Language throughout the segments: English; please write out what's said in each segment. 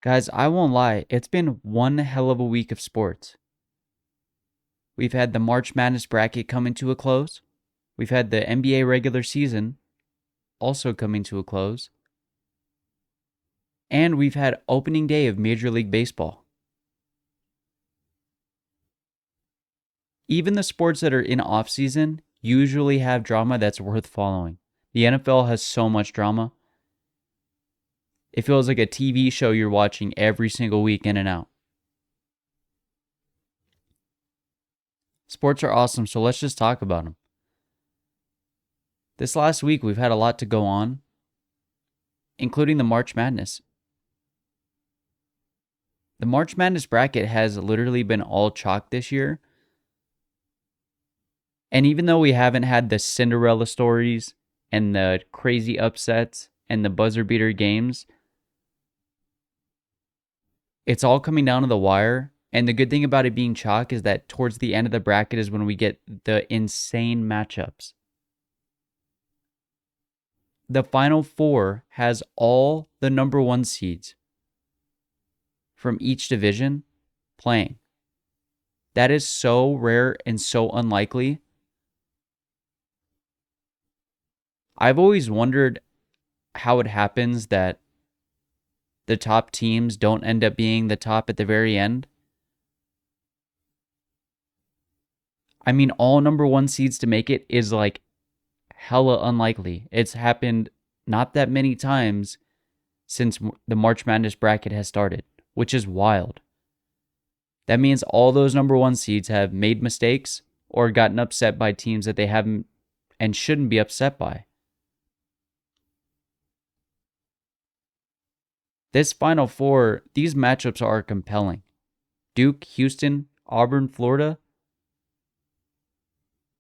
Guys, I won't lie, it's been one hell of a week of sports. We've had the March Madness bracket coming to a close. We've had the NBA regular season also coming to a close. And we've had opening day of Major League Baseball. Even the sports that are in off season usually have drama that's worth following. The NFL has so much drama. It feels like a TV show you're watching every single week in and out. Sports are awesome, so let's just talk about them. This last week, we've had a lot to go on, including the March Madness. The March Madness bracket has literally been all chalk this year. And even though we haven't had the Cinderella stories and the crazy upsets and the buzzer beater games, it's all coming down to the wire. And the good thing about it being chalk is that towards the end of the bracket is when we get the insane matchups. The Final Four has all the number one seeds from each division playing. That is so rare and so unlikely. I've always wondered how it happens that the top teams don't end up being the top at the very end. I mean, all number one seeds to make it is like hella unlikely. It's happened not that many times since the March Madness bracket has started, which is wild. That means all those number one seeds have made mistakes or gotten upset by teams that they haven't and shouldn't be upset by. This Final Four, these matchups are compelling. Duke, Houston, Auburn, Florida.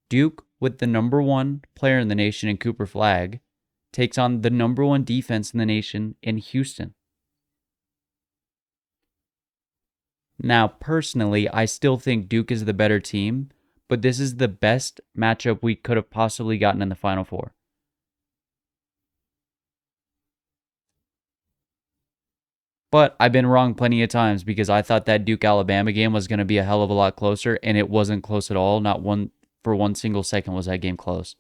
Duke, with the number one player in the nation in Cooper Flagg, takes on the number one defense in the nation in Houston. Now, personally, I still think Duke is the better team, but this is the best matchup we could have possibly gotten in the Final Four. But I've been wrong plenty of times because I thought that Duke-Alabama game was going to be a hell of a lot closer, and it wasn't close at all. Not one for one single second was that game close.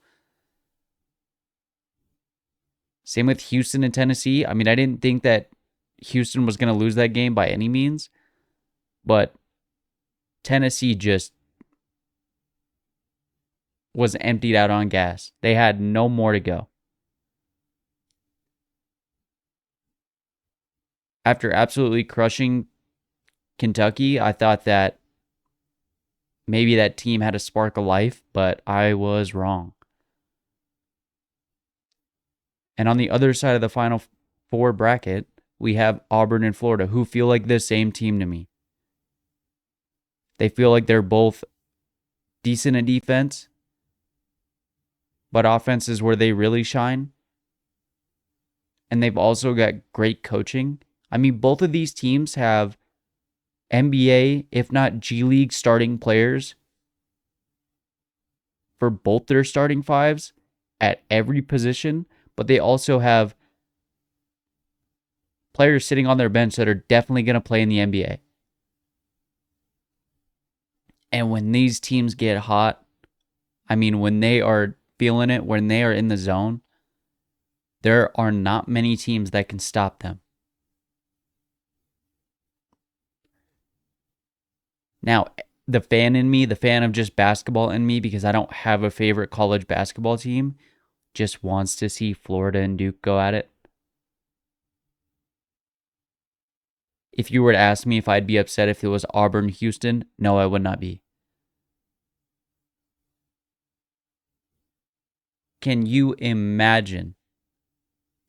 Same with Houston and Tennessee. I mean, I didn't think that Houston was going to lose that game by any means, but Tennessee just was emptied out on gas. They had no more to go. After absolutely crushing Kentucky, I thought that maybe that team had a spark of life, but I was wrong. And on the other side of the Final Four bracket, we have Auburn and Florida, who feel like the same team to me. They feel like they're both decent at defense, but offense is where they really shine. And they've also got great coaching. I mean, both of these teams have NBA, if not G League starting players for both their starting fives at every position, but they also have players sitting on their bench that are definitely going to play in the NBA. And when these teams get hot, I mean, when they are feeling it, when they are in the zone, there are not many teams that can stop them. Now, the fan in me, the fan of just basketball in me, because I don't have a favorite college basketball team, just wants to see Florida and Duke go at it. If you were to ask me if I'd be upset if it was Auburn, Houston, no, I would not be. Can you imagine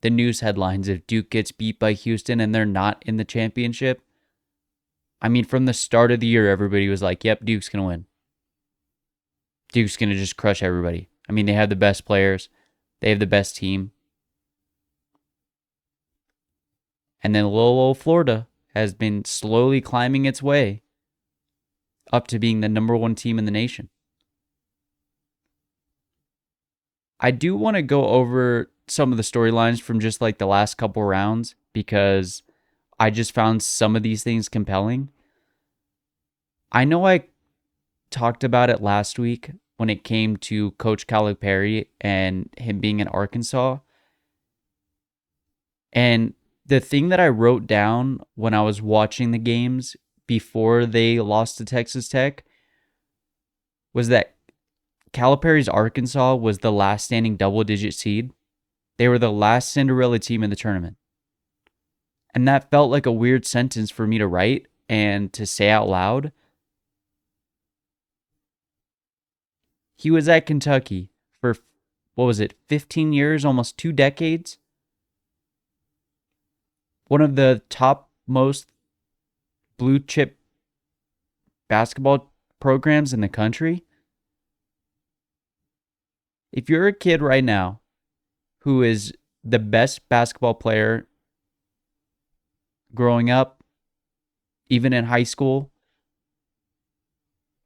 the news headlines if Duke gets beat by Houston and they're not in the championship? I mean, from the start of the year, everybody was like, yep, Duke's going to win. Duke's going to just crush everybody. I mean, they have the best players. They have the best team. And then little old Florida has been slowly climbing its way up to being the number one team in the nation. I do want to go over some of the storylines from just like the last couple rounds because I just found some of these things compelling. I know I talked about it last week when it came to Coach Calipari and him being in Arkansas. And the thing that I wrote down when I was watching the games before they lost to Texas Tech was that Calipari's Arkansas was the last standing double-digit seed. They were the last Cinderella team in the tournament. And that felt like a weird sentence for me to write and to say out loud. He was at Kentucky for, 15 years, almost 2 decades? One of the top most blue chip basketball programs in the country. If you're a kid right now who is the best basketball player growing up, even in high school,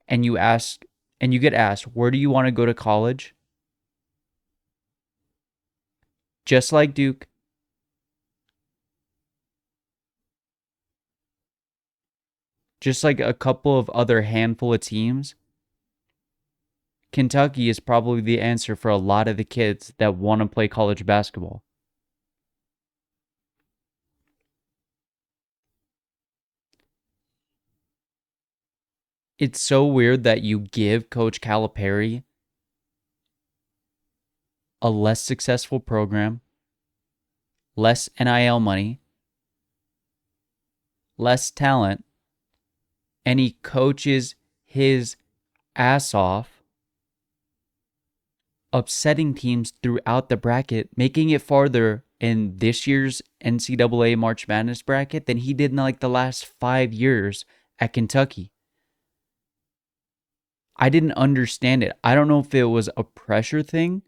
and you get asked, where do you want to go to college? Just like Duke, just like a couple of other handful of teams, Kentucky is probably the answer for a lot of the kids that want to play college basketball. It's so weird that you give Coach Calipari a less successful program, less NIL money, less talent, and he coaches his ass off, upsetting teams throughout the bracket, making it farther in this year's NCAA March Madness bracket than he did in like the last 5 years at Kentucky. I didn't understand it. I don't know if it was a pressure thing,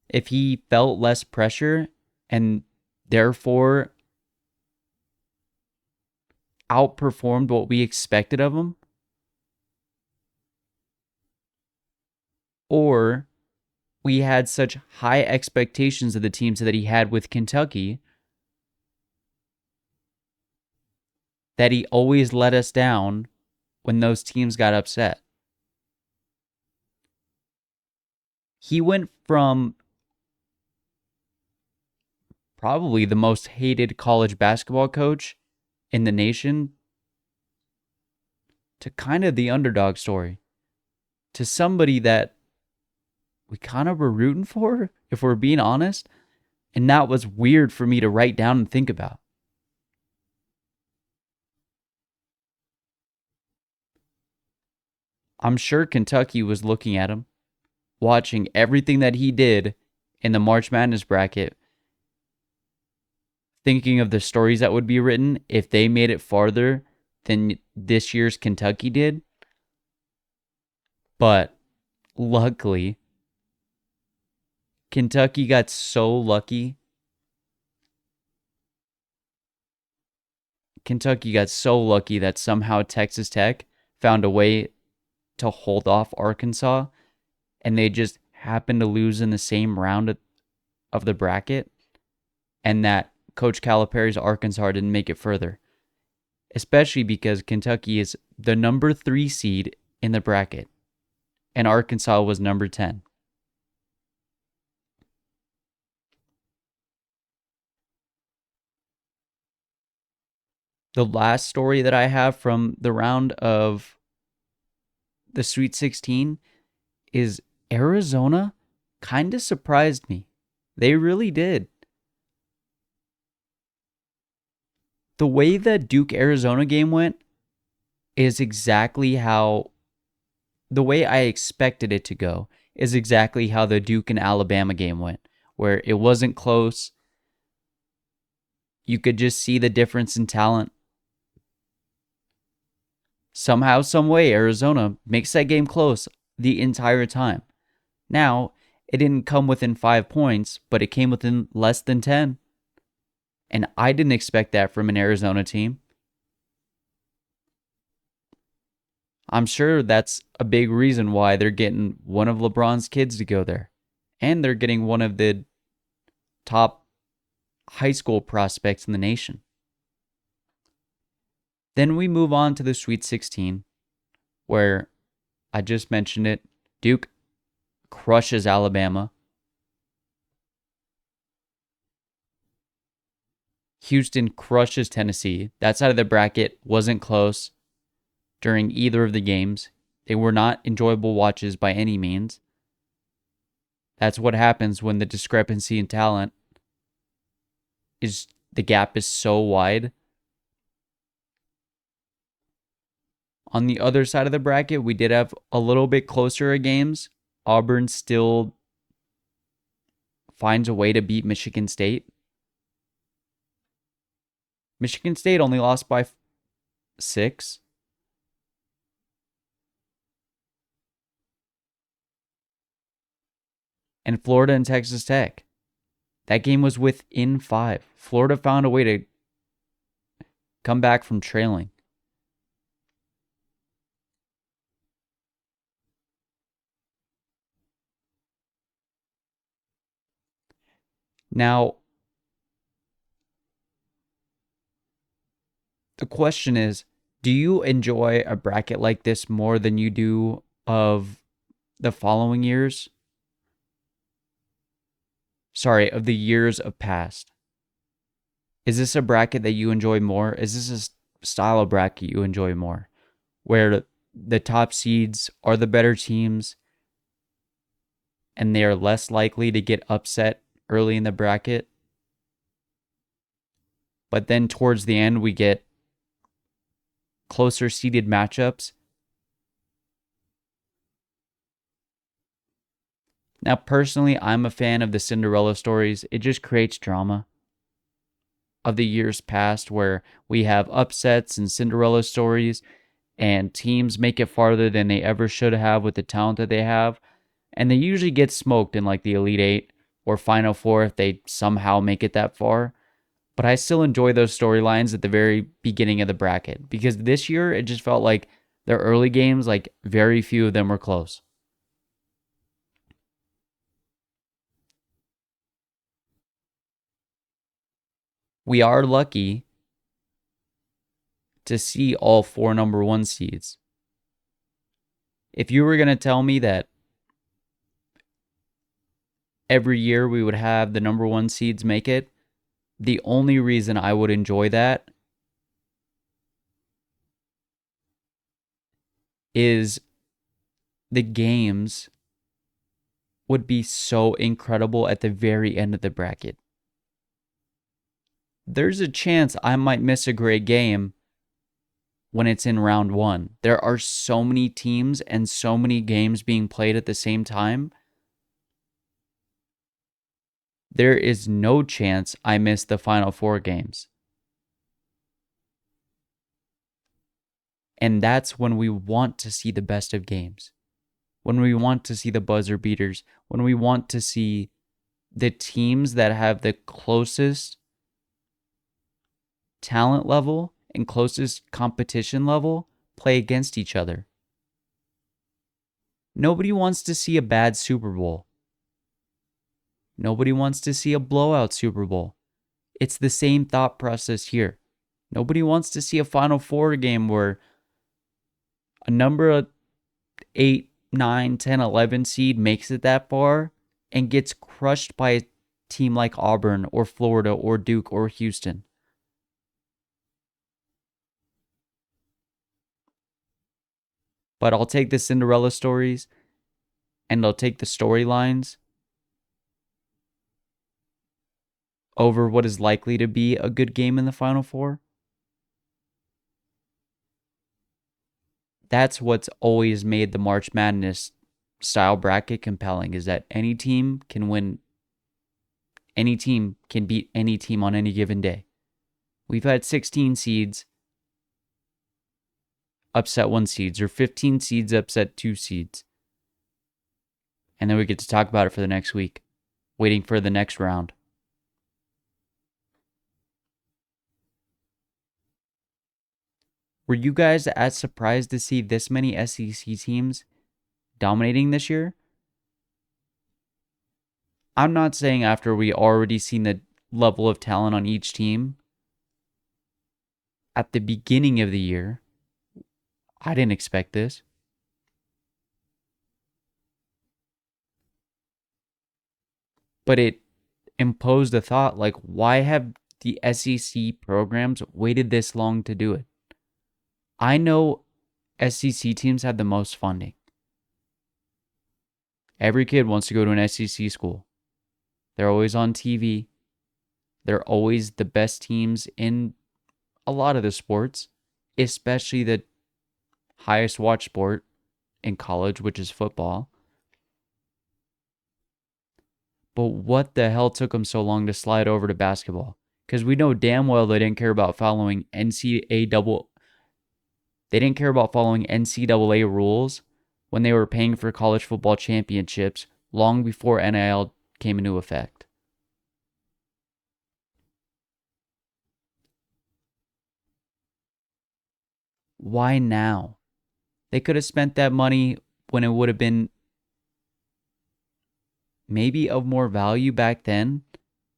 if he felt less pressure and therefore outperformed what we expected of him, or we had such high expectations of the teams that he had with Kentucky that he always let us down when those teams got upset. He went from probably the most hated college basketball coach in the nation to kind of the underdog story, to somebody that we kind of were rooting for, if we're being honest. And that was weird for me to write down and think about. I'm sure Kentucky was looking at him, watching everything that he did in the March Madness bracket, thinking of the stories that would be written if they made it farther than this year's Kentucky did. But luckily, Kentucky got so lucky. Kentucky got so lucky that somehow Texas Tech found a way to hold off Arkansas, and they just happened to lose in the same round of the bracket, and that Coach Calipari's Arkansas didn't make it further, especially because Kentucky is the number 3 seed in the bracket, and Arkansas was number 10. The last story that I have from the round of the Sweet 16 is Arizona kind of surprised me. They really did. The way the Duke-Arizona game went is exactly how, the way I expected it to go is exactly how the Duke and Alabama game went, where it wasn't close. You could just see the difference in talent. Somehow, some way, Arizona makes that game close the entire time. Now, it didn't come within 5 points, but it came within less than 10. And I didn't expect that from an Arizona team. I'm sure that's a big reason why they're getting one of LeBron's kids to go there. And they're getting one of the top high school prospects in the nation. Then we move on to the Sweet 16, where I just mentioned it. Duke crushes Alabama. Houston crushes Tennessee. That side of the bracket wasn't close during either of the games. They were not enjoyable watches by any means. That's what happens when the discrepancy in talent is, the gap is so wide. On the other side of the bracket, we did have a little bit closer games. Auburn still finds a way to beat Michigan State. Michigan State only lost by 6. And Florida and Texas Tech. That game was within 5. Florida found a way to come back from trailing. Now, the question is, do you enjoy a bracket like this more than you do of the following years? Sorry, of the years of past. Is this a bracket that you enjoy more? Is this a style of bracket you enjoy more? Where the top seeds are the better teams and they are less likely to get upset early in the bracket. But then towards the end, we get closer seeded matchups. Now, personally, I'm a fan of the Cinderella stories. It just creates drama. Of the years past where we have upsets and Cinderella stories and teams make it farther than they ever should have with the talent that they have. And they usually get smoked in like the Elite 8 or Final 4 if they somehow make it that far. But I still enjoy those storylines at the very beginning of the bracket because this year it just felt like their early games, like very few of them were close. We are lucky to see all 4 number 1 seeds. If you were going to tell me that every year we would have the number 1 seeds make it, the only reason I would enjoy that is the games would be so incredible at the very end of the bracket. There's a chance I might miss a great game when it's in round 1. There are so many teams and so many games being played at the same time. There is no chance I miss the Final 4 games. And that's when we want to see the best of games. When we want to see the buzzer beaters. When we want to see the teams that have the closest talent level and closest competition level play against each other. Nobody wants to see a bad Super Bowl. Nobody wants to see a blowout Super Bowl. It's the same thought process here. Nobody wants to see a Final 4 game where a number of 8, 9, 10, 11 seed makes it that far and gets crushed by a team like Auburn or Florida or Duke or Houston. But I'll take the Cinderella stories and I'll take the storylines over what is likely to be a good game in the Final 4. That's what's always made the March Madness style bracket compelling, is that any team can win. Any team can beat any team on any given day. We've had 16 seeds upset 1 seeds or 15 seeds upset 2 seeds. And then we get to talk about it for the next week, waiting for the next round. Were you guys as surprised to see this many SEC teams dominating this year? I'm not saying after we already seen the level of talent on each team, at the beginning of the year. I didn't expect this. But it imposed a thought like, why have the SEC programs waited this long to do it? I know SEC teams have the most funding. Every kid wants to go to an SEC school. They're always on TV. They're always the best teams in a lot of the sports, especially the highest watch sport in college, which is football. But what the hell took them so long to slide over to basketball? Because we know damn well they didn't care about following They didn't care about following NCAA rules when they were paying for college football championships long before NIL came into effect. Why now? They could have spent that money when it would have been maybe of more value back then.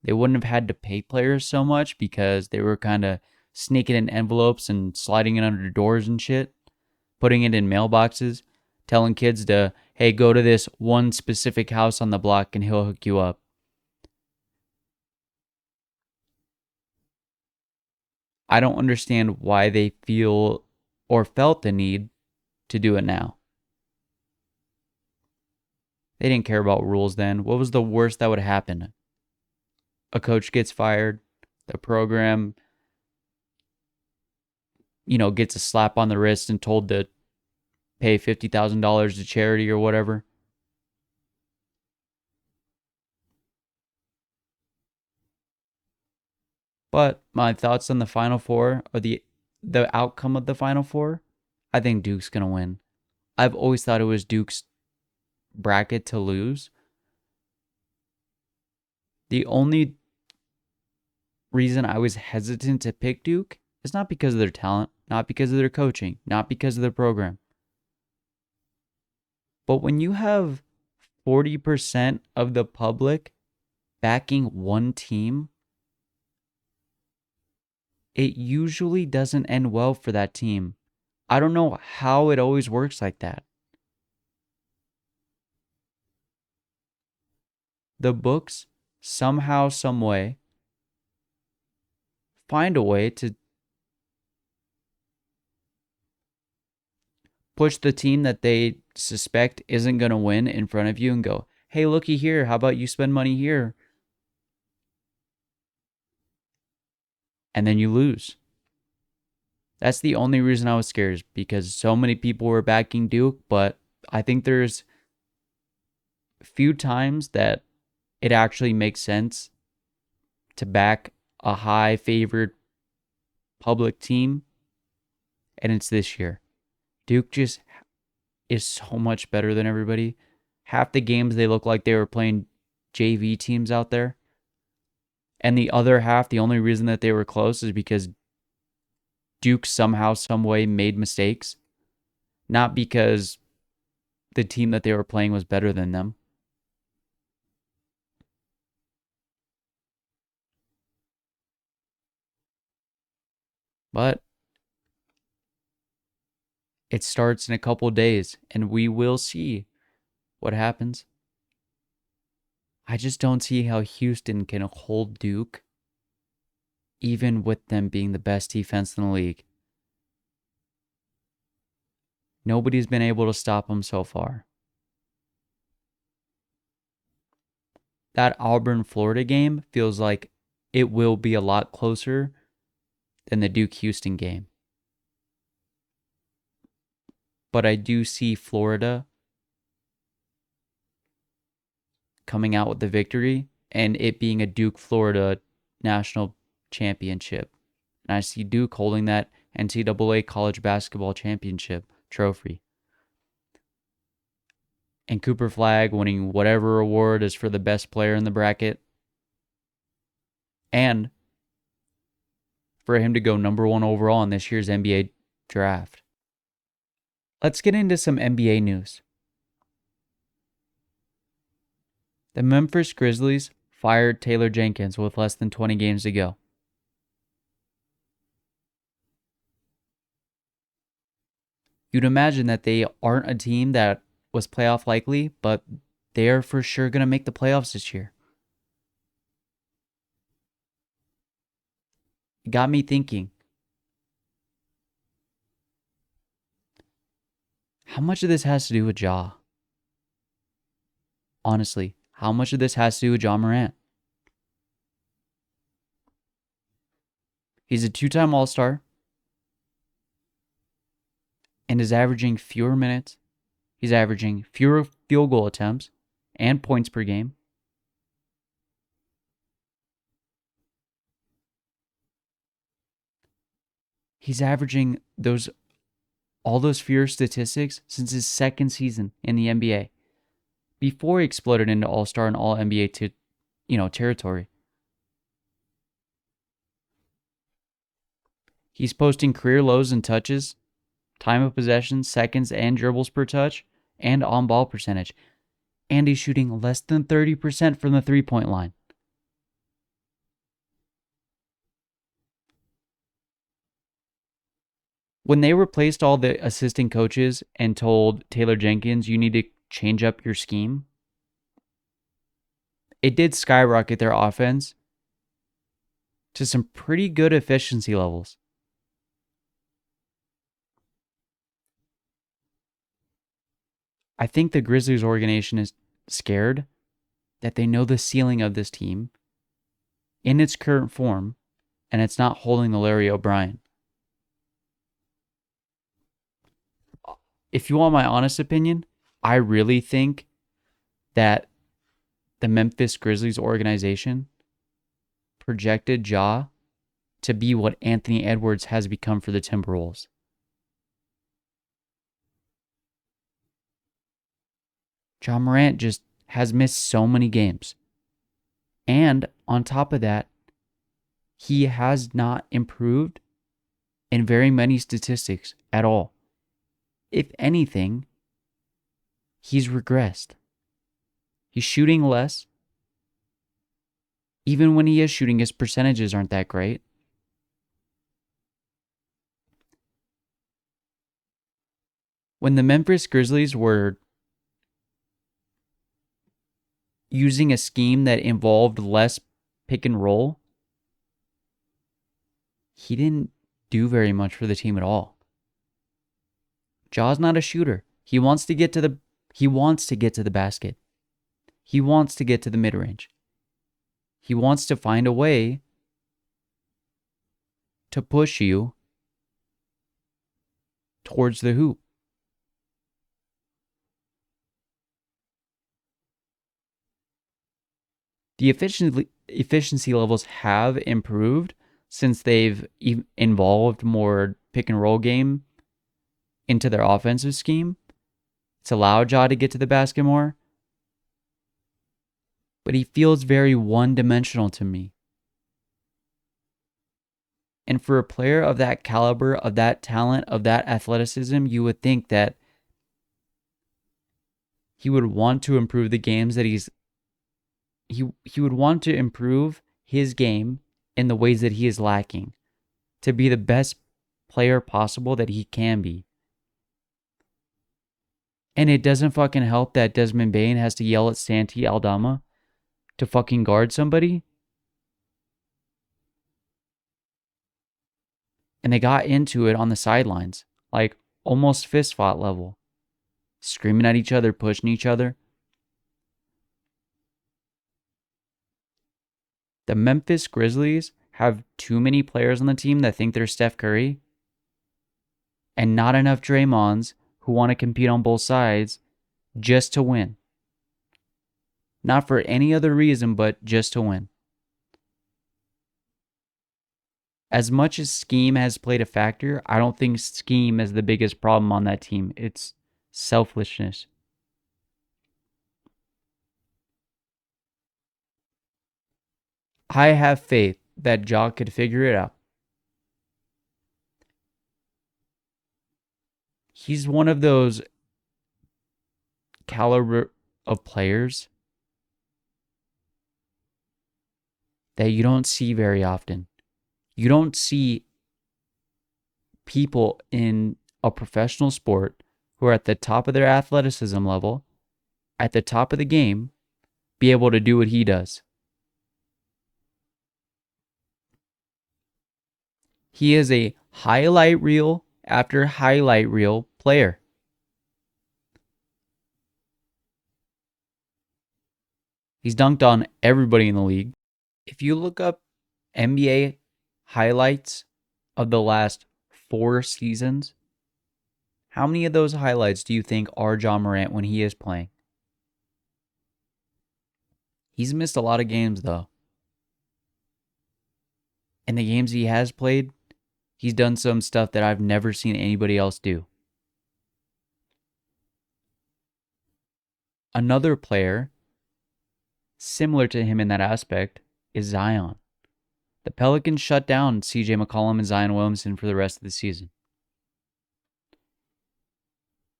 They wouldn't have had to pay players so much because they were kind of sneaking in envelopes and sliding it under doors and shit, putting it in mailboxes, telling kids to, hey, go to this one specific house on the block and he'll hook you up. I don't understand why they feel or felt the need to do it now. They didn't care about rules then. What was the worst that would happen? A coach gets fired, the program, gets a slap on the wrist and told to pay $50,000 to charity or whatever. But my thoughts on the Final Four, or the outcome of the Final Four, I think Duke's going to win. I've always thought it was Duke's bracket to lose. The only reason I was hesitant to pick Duke is not because of their talent, not because of their coaching, not because of their program. But when you have 40% of the public backing one team, it usually doesn't end well for that team. I don't know how it always works like that. The books, somehow, some way, find a way to push the team that they suspect isn't going to win in front of you and go, hey, looky here, how about you spend money here? And then you lose. That's the only reason I was scared, is because so many people were backing Duke, but I think there's a few times that it actually makes sense to back a high favored public team, and it's this year. Duke just is so much better than everybody. Half the games they look like they were playing JV teams out there. And the other half, the only reason that they were close is because Duke somehow, some way made mistakes. Not because the team that they were playing was better than them. But it starts in a couple days, and we will see what happens. I just don't see how Houston can hold Duke, even with them being the best defense in the league. Nobody's been able to stop them so far. That Auburn-Florida game feels like it will be a lot closer than the Duke-Houston game. But I do see Florida coming out with the victory and it being a Duke-Florida national championship. And I see Duke holding that NCAA college basketball championship trophy. And Cooper Flagg winning whatever award is for the best player in the bracket. And for him to go number 1 overall in this year's NBA draft. Let's get into some NBA news. The Memphis Grizzlies fired Taylor Jenkins with less than 20 games to go. You'd imagine that they aren't a team that was playoff likely, but they are for sure going to make the playoffs this year. It got me thinking, how much of this has to do with Ja? Honestly, how much of this has to do with Ja Morant? He's a two-time All-Star and is averaging fewer minutes. He's averaging fewer field goal attempts and points per game. He's averaging all those fewer statistics since his second season in the NBA, before he exploded into All-Star and All-NBA territory. He's posting career lows in touches, time of possession, seconds, and dribbles per touch, and on-ball percentage. And he's shooting less than 30% from the three-point line. When they replaced all the assistant coaches and told Taylor Jenkins, you need to change up your scheme, it did skyrocket their offense to some pretty good efficiency levels. I think the Grizzlies organization is scared that they know the ceiling of this team in its current form, and it's not holding the Larry O'Brien. If you want my honest opinion, I really think that the Memphis Grizzlies organization projected Ja to be what Anthony Edwards has become for the Timberwolves. Ja Morant just has missed so many games. And on top of that, he has not improved in very many statistics at all. If anything, he's regressed. He's shooting less. Even when he is shooting, his percentages aren't that great. When the Memphis Grizzlies were using a scheme that involved less pick and roll, he didn't do very much for the team at all. Ja's not a shooter. He wants to get to the basket. He wants to get to the mid-range. He wants to find a way to push you towards the hoop. The efficiency levels have improved since they've involved more pick and roll game into their offensive scheme. It's allowed Ja to get to the basket more. But he feels very one-dimensional to me. And for a player of that caliber, of that talent, of that athleticism, you would think that he would want to improve the games that he would want to improve his game in the ways that he is lacking to be the best player possible that he can be. And it doesn't fucking help that Desmond Bane has to yell at Santi Aldama to fucking guard somebody. And they got into it on the sidelines, like almost fist fight level, screaming at each other, pushing each other. The Memphis Grizzlies have too many players on the team that think they're Steph Curry, and not enough Draymonds who want to compete on both sides just to win. Not for any other reason, but just to win. As much as scheme has played a factor, I don't think scheme is the biggest problem on that team. It's selfishness. I have faith that Ja could figure it out. He's one of those caliber of players that you don't see very often. You don't see people in a professional sport who are at the top of their athleticism level, at the top of the game, be able to do what he does? He is a highlight reel after highlight reel player. He's dunked on everybody in the league. If you look up NBA highlights of the last 4 seasons, how many of those highlights do you think are Ja Morant when he is playing? He's missed a lot of games, though. And the games he has played, he's done some stuff that I've never seen anybody else do. Another player similar to him in that aspect is Zion. The Pelicans shut down CJ McCollum and Zion Williamson for the rest of the season.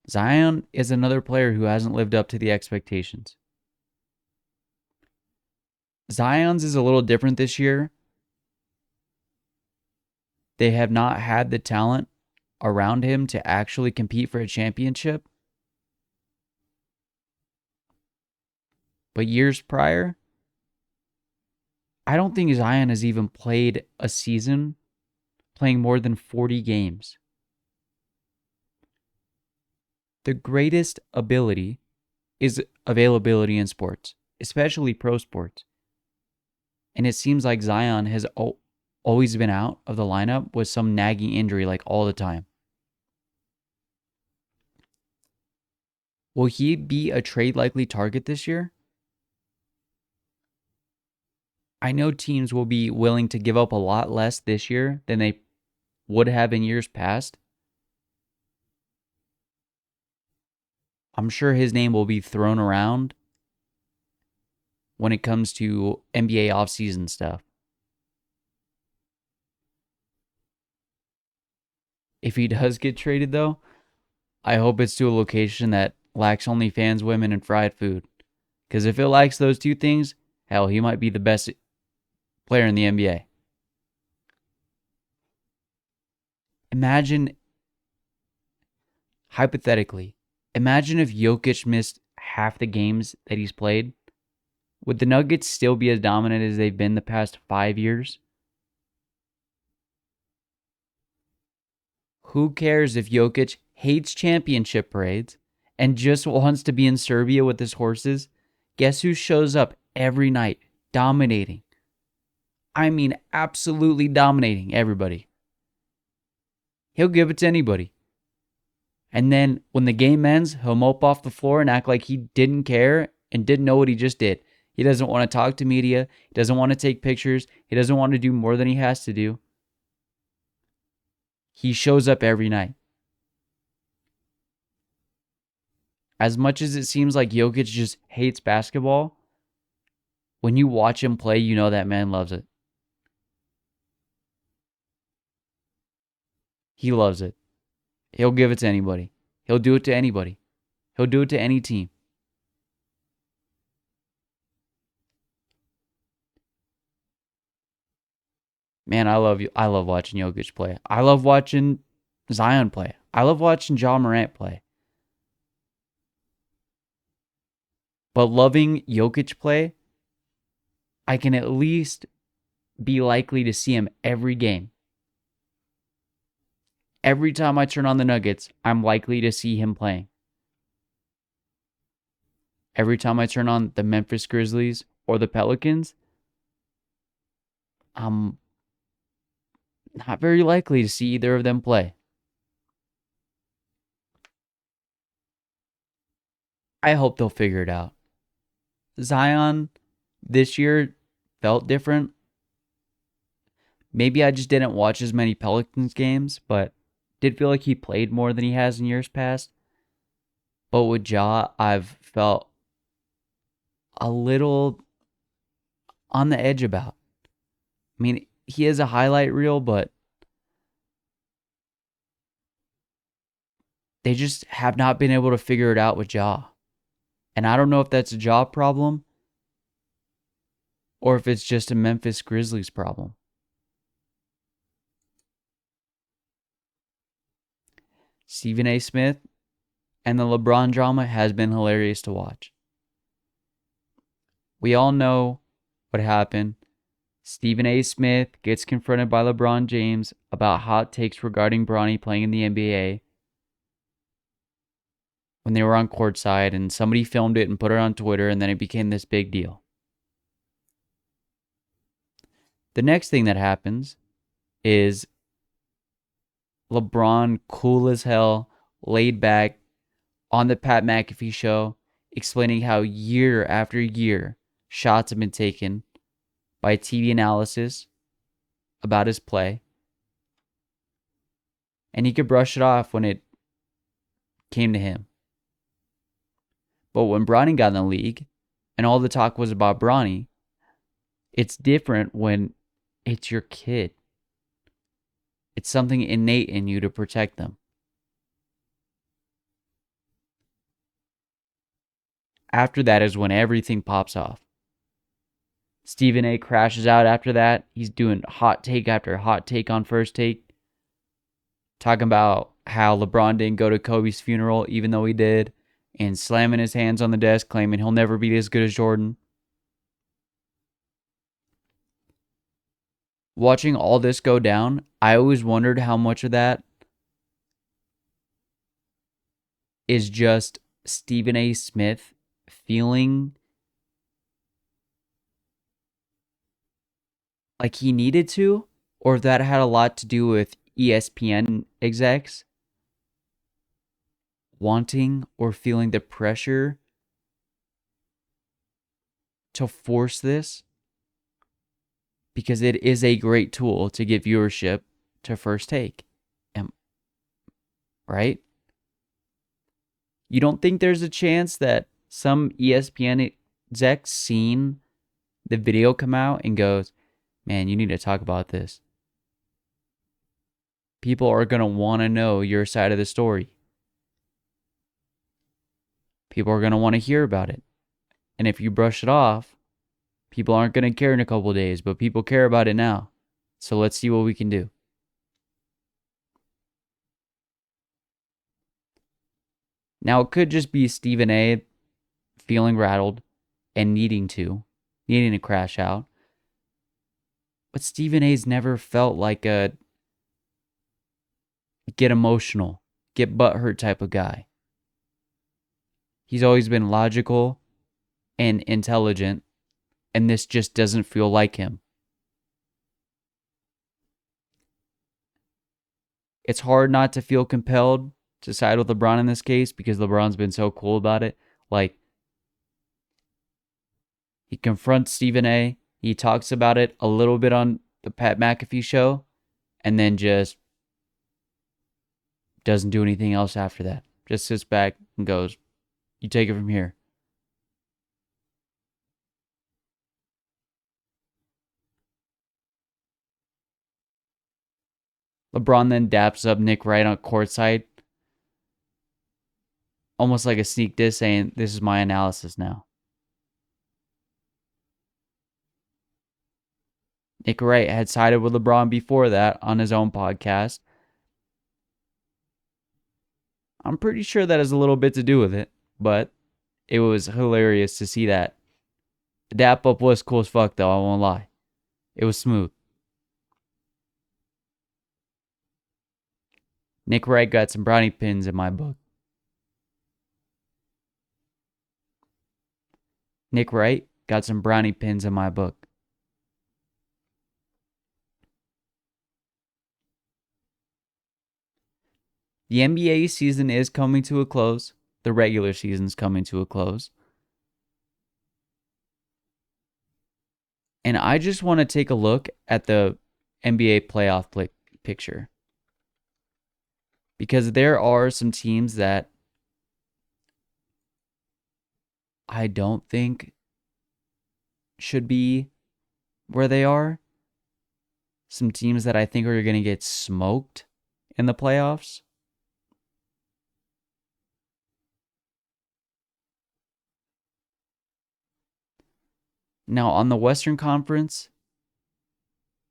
Zion is another player who hasn't lived up to the expectations. Zion's is a little different this year. They have not had the talent around him to actually compete for a championship. But years prior, I don't think Zion has even played a season playing more than 40 games. The greatest ability is availability in sports, especially pro sports. And it seems like Zion has always been out of the lineup with some nagging injury like all the time. Will he be a trade likely target this year? I know teams will be willing to give up a lot less this year than they would have in years past. I'm sure his name will be thrown around when it comes to NBA offseason stuff. If he does get traded, though, I hope it's to a location that lacks only fans, women, and fried food. Because if it lacks those 2 things, hell, he might be the best player in the NBA. Imagine, hypothetically, imagine if Jokic missed half the games that he's played. Would the Nuggets still be as dominant as they've been the past 5 years? Who cares if Jokic hates championship parades and just wants to be in Serbia with his horses? Guess who shows up every night, dominating? I mean, absolutely dominating everybody. He'll give it to anybody. And then when the game ends, he'll mope off the floor and act like he didn't care and didn't know what he just did. He doesn't want to talk to media. He doesn't want to take pictures. He doesn't want to do more than he has to do. He shows up every night. As much as it seems like Jokic just hates basketball, when you watch him play, you know that man loves it. He loves it. He'll give it to anybody. He'll do it to anybody. He'll do it to any team. Man, I love watching Jokic play. I love watching Zion play. I love watching Ja Morant play. But loving Jokic play, I can at least be likely to see him every game. Every time I turn on the Nuggets, I'm likely to see him playing. Every time I turn on the Memphis Grizzlies or the Pelicans, I'm not very likely to see either of them play. I hope they'll figure it out. Zion this year felt different. Maybe I just didn't watch as many Pelicans games, but did feel like he played more than he has in years past. But with Ja, I've felt a little on the edge about. I mean, he is a highlight reel, but they just have not been able to figure it out with Ja. And I don't know if that's a Ja problem or if it's just a Memphis Grizzlies problem. Stephen A. Smith and the LeBron drama has been hilarious to watch. We all know what happened. Stephen A. Smith gets confronted by LeBron James about hot takes regarding Bronny playing in the NBA when they were on courtside, and somebody filmed it and put it on Twitter, and then it became this big deal. The next thing that happens is LeBron, cool as hell, laid back on the Pat McAfee show, explaining how year after year shots have been taken by TV analysis about his play. And he could brush it off when it came to him. But when Bronny got in the league and all the talk was about Bronny, it's different when it's your kid. It's something innate in you to protect them. After that is when everything pops off. Stephen A. crashes out after that. He's doing hot take after hot take on First Take. Talking about how LeBron didn't go to Kobe's funeral even though he did. And slamming his hands on the desk claiming he'll never be as good as Jordan. Watching all this go down, I always wondered how much of that is just Stephen A. Smith feeling like he needed to, or if that had a lot to do with ESPN execs wanting or feeling the pressure to force this, because it is a great tool to get viewership to First Take. Right? You don't think there's a chance that some ESPN exec seen the video come out and goes, man, you need to talk about this. People are going to want to know your side of the story. People are going to want to hear about it. And if you brush it off, people aren't going to care in a couple of days, but people care about it now. So let's see what we can do. Now, it could just be Stephen A. feeling rattled and needing to crash out. But Stephen A.'s never felt like a get emotional, get butthurt type of guy. He's always been logical and intelligent, and this just doesn't feel like him. It's hard not to feel compelled to side with LeBron in this case because LeBron's been so cool about it. Like, he confronts Stephen A. He talks about it a little bit on the Pat McAfee show, and then just doesn't do anything else after that. Just sits back and goes, you take it from here. LeBron then daps up Nick Wright on courtside, almost like a sneak diss saying, this is my analysis now. Nick Wright had sided with LeBron before that on his own podcast. I'm pretty sure that has a little bit to do with it, but it was hilarious to see that. The dap up was cool as fuck though, I won't lie. It was smooth. Nick Wright got some brownie pins in my book. Nick Wright got some brownie pins in my book. The NBA season is coming to a close. The regular season's coming to a close. And I just want to take a look at the NBA playoff picture. Because there are some teams that I don't think should be where they are. Some teams that I think are going to get smoked in the playoffs. Now, on the Western Conference,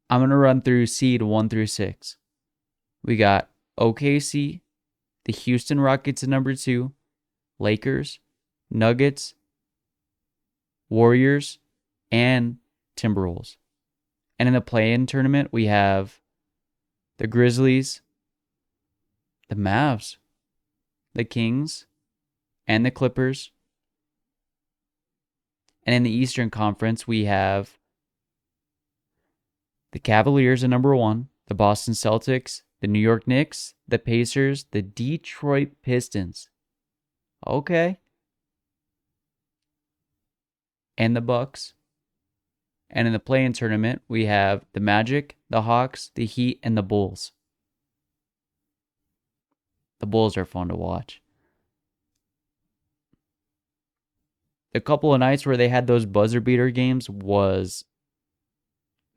I'm going to run through seed 1 through 6. We got OKC, the Houston Rockets at number 2, Lakers, Nuggets, Warriors, and Timberwolves. And in the play-in tournament, we have the Grizzlies, the Mavs, the Kings, and the Clippers. And in the Eastern Conference, we have the Cavaliers at number 1, the Boston Celtics, the New York Knicks, the Pacers, the Detroit Pistons. Okay. And the Bucks. And in the play-in tournament, we have the Magic, the Hawks, the Heat, and the Bulls. The Bulls are fun to watch. The couple of nights where they had those buzzer beater games was,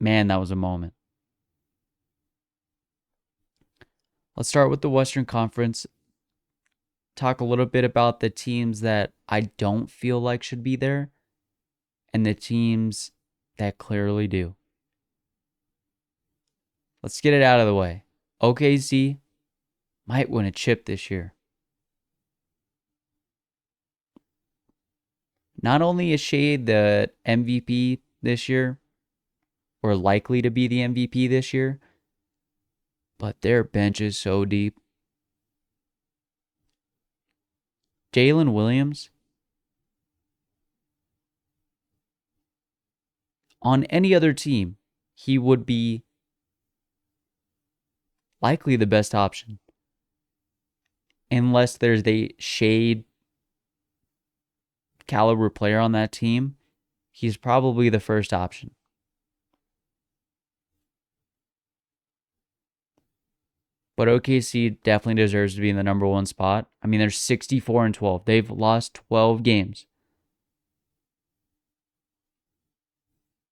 man, that was a moment. Let's start with the Western Conference. Talk a little bit about the teams that I don't feel like should be there and the teams that clearly do. Let's get it out of the way. OKC might win a chip this year. Not only is Shea the MVP this year, or likely to be the MVP this year, but their bench is so deep. Jalen Williams, on any other team, he would be likely the best option. Unless there's a shade caliber player on that team, he's probably the first option. But OKC definitely deserves to be in the number 1 spot. I mean, they're 64-12. They've lost 12 games.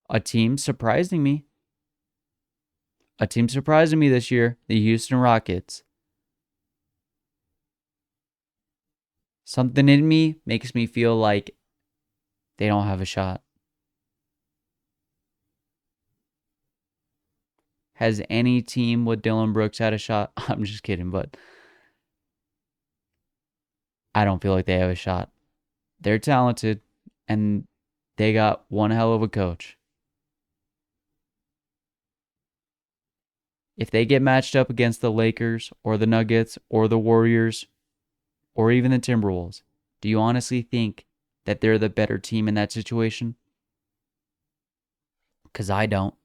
A team surprising me this year, the Houston Rockets. Something in me makes me feel like they don't have a shot. Has any team with Dylan Brooks had a shot? I'm just kidding, but I don't feel like they have a shot. They're talented, and they got one hell of a coach. If they get matched up against the Lakers or the Nuggets or the Warriors or even the Timberwolves, do you honestly think that they're the better team in that situation? Because I don't.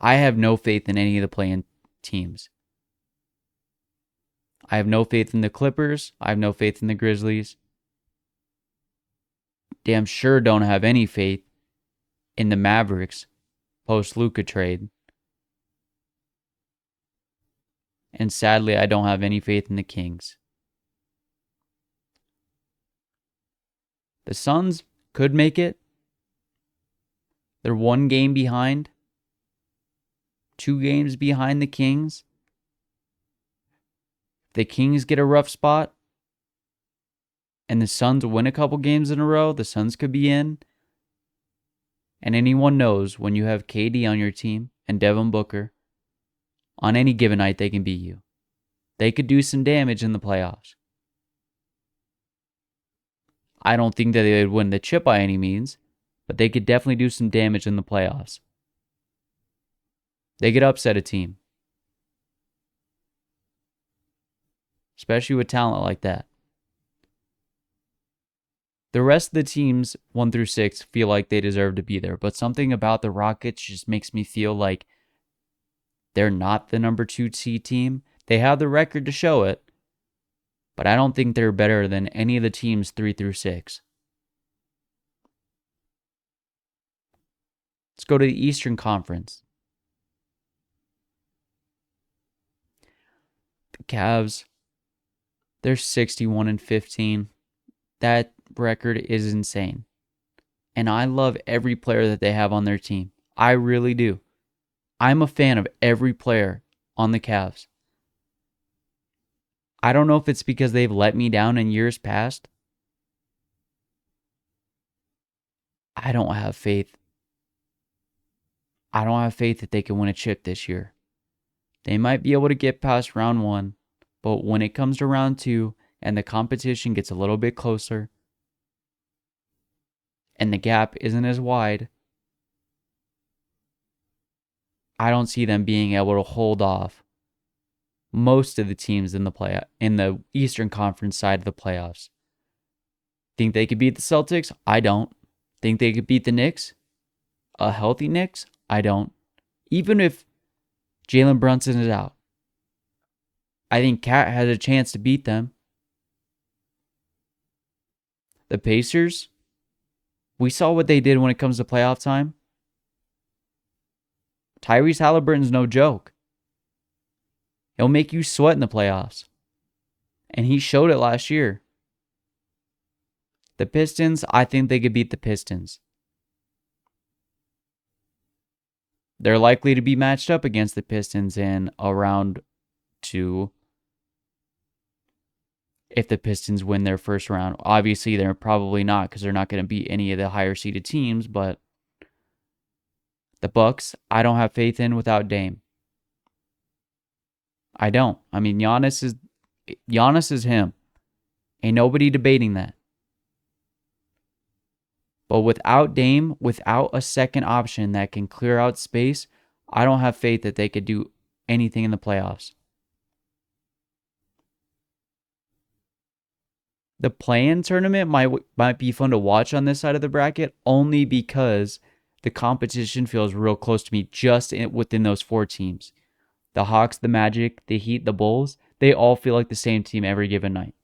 I have no faith in any of the play-in teams. I have no faith in the Clippers. I have no faith in the Grizzlies. Damn sure don't have any faith in the Mavericks post-Luka trade. And sadly, I don't have any faith in the Kings. The Suns could make it. They're 1 game behind. 2 games behind the Kings. If the Kings get a rough spot and the Suns win a couple games in a row, the Suns could be in. And anyone knows when you have KD on your team and Devin Booker, on any given night they can beat you. They could do some damage in the playoffs. I don't think that they would win the chip by any means, but they could definitely do some damage in the playoffs. They could upset a team. Especially with talent like that. The rest of the teams, 1 through 6, feel like they deserve to be there. But something about the Rockets just makes me feel like they're not the number 2 seed team. They have the record to show it. But I don't think they're better than any of the teams 3 through 6. Let's go to the Eastern Conference. The Cavs, they're 61-15. That record is insane. And I love every player that they have on their team. I really do. I'm a fan of every player on the Cavs. I don't know if it's because they've let me down in years past. I don't have faith. I don't have faith that they can win a chip this year. They might be able to get past round 1, but when it comes to round 2 and the competition gets a little bit closer and the gap isn't as wide, I don't see them being able to hold off most of the teams in the Eastern Conference side of the playoffs. Think they could beat the Celtics? I don't. Think they could beat the Knicks? A healthy Knicks? I don't. Even if Jalen Brunson is out, I think Cat has a chance to beat them. The Pacers, we saw what they did when it comes to playoff time. Tyrese Halliburton's no joke. He'll make you sweat in the playoffs. And he showed it last year. The Pistons, I think they could beat the Pistons. They're likely to be matched up against the Pistons in a round 2 if the Pistons win their first round. Obviously, they're probably not because they're not going to beat any of the higher seeded teams, but the Bucks, I don't have faith in without Dame. I don't. I mean, Giannis is him. Ain't nobody debating that. But without Dame, without a second option that can clear out space, I don't have faith that they could do anything in the playoffs. The play-in tournament might be fun to watch on this side of the bracket only because the competition feels real close to me just within those 4 teams. The Hawks, the Magic, the Heat, the Bulls, they all feel like the same team every given night.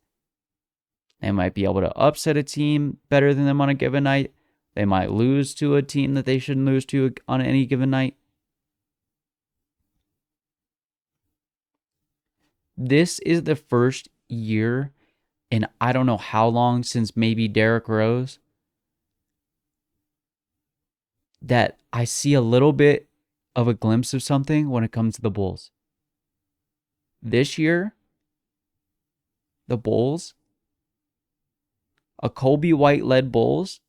They might be able to upset a team better than them on a given night. They might lose to a team that they shouldn't lose to on any given night. This is the first year in I don't know how long since maybe Derrick Rose that I see a little bit of a glimpse of something when it comes to the Bulls. This year, the Bulls, a Kobe White-led Bulls,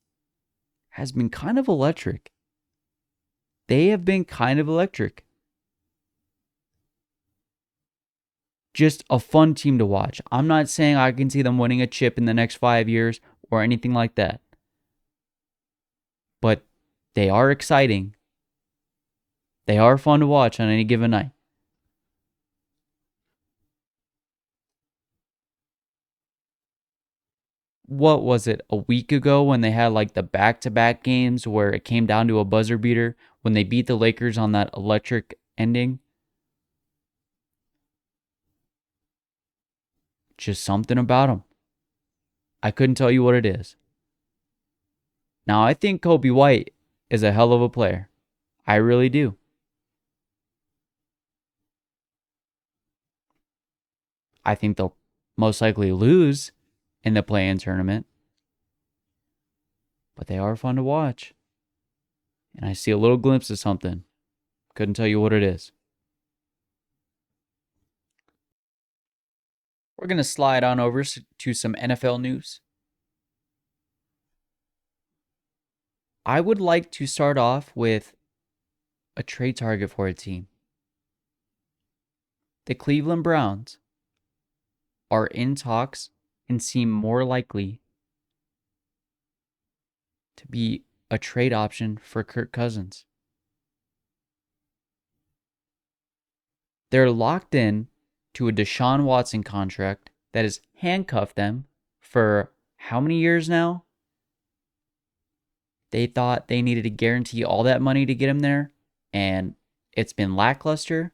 has been kind of electric. They have been kind of electric. Just a fun team to watch. I'm not saying I can see them winning a chip in the next 5 years or anything like that. But they are exciting. They are fun to watch on any given night. What was it, a week ago when they had like the back-to-back games where it came down to a buzzer beater when they beat the Lakers on that electric ending? Just something about them. I couldn't tell you what it is. Now, I think Kobe White is a hell of a player. I really do. I think they'll most likely lose in the play-in tournament. But they are fun to watch. And I see a little glimpse of something. Couldn't tell you what it is. We're going to slide on over to some NFL news. I would like to start off with a trade target for a team. The Cleveland Browns are in talks and seem more likely to be a trade option for Kirk Cousins. They're locked in to a Deshaun Watson contract that has handcuffed them for how many years now? They thought they needed to guarantee all that money to get him there, and it's been lackluster.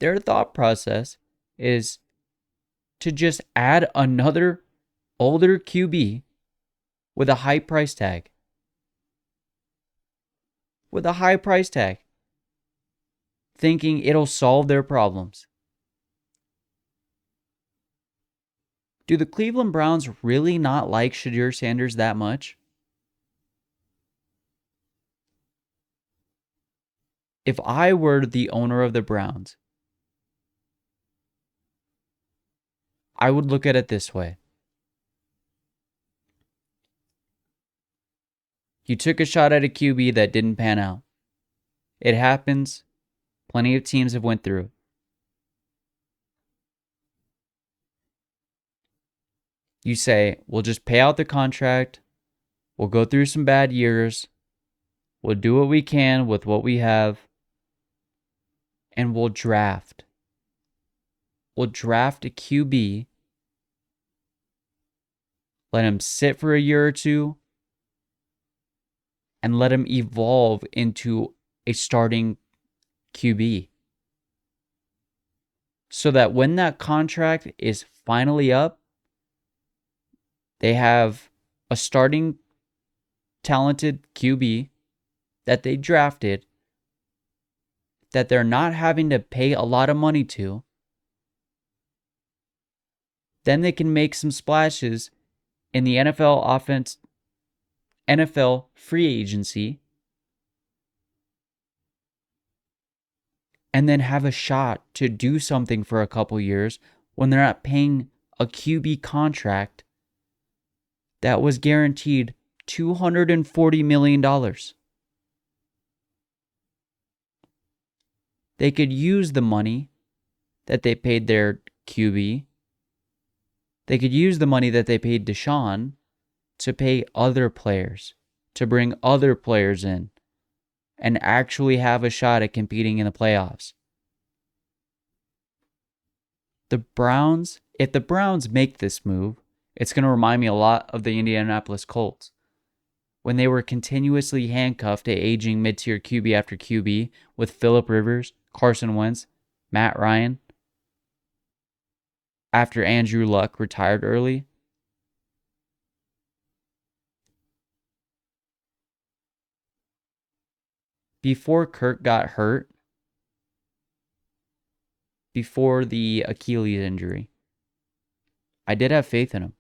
Their thought process is to just add another older QB with a high price tag. With a high price tag. Thinking it'll solve their problems. Do the Cleveland Browns really not like Shedeur Sanders that much? If I were the owner of the Browns, I would look at it this way. You took a shot at a QB that didn't pan out. It happens. Plenty of teams have went through it. You say, we'll just pay out the contract. We'll go through some bad years. We'll do what we can with what we have. And we'll draft. We'll draft a QB. Let him sit for a year or two. And let him evolve into a starting QB. So that when that contract is finally up, they have a starting talented QB that they drafted that they're not having to pay a lot of money to. Then they can make some splashes in the NFL free agency, and then have a shot to do something for a couple years when they're not paying a QB contract that was guaranteed $240 million. They could use the money that they paid their QB. They could use the money that they paid Deshaun to pay other players, to bring other players in, and actually have a shot at competing in the playoffs. The Browns, if the Browns make this move, it's going to remind me a lot of the Indianapolis Colts. When they were continuously handcuffed to aging mid-tier QB after QB with Phillip Rivers, Carson Wentz, Matt Ryan, after Andrew Luck retired early. Before Kirk got hurt, before the Achilles injury, I did have faith in him.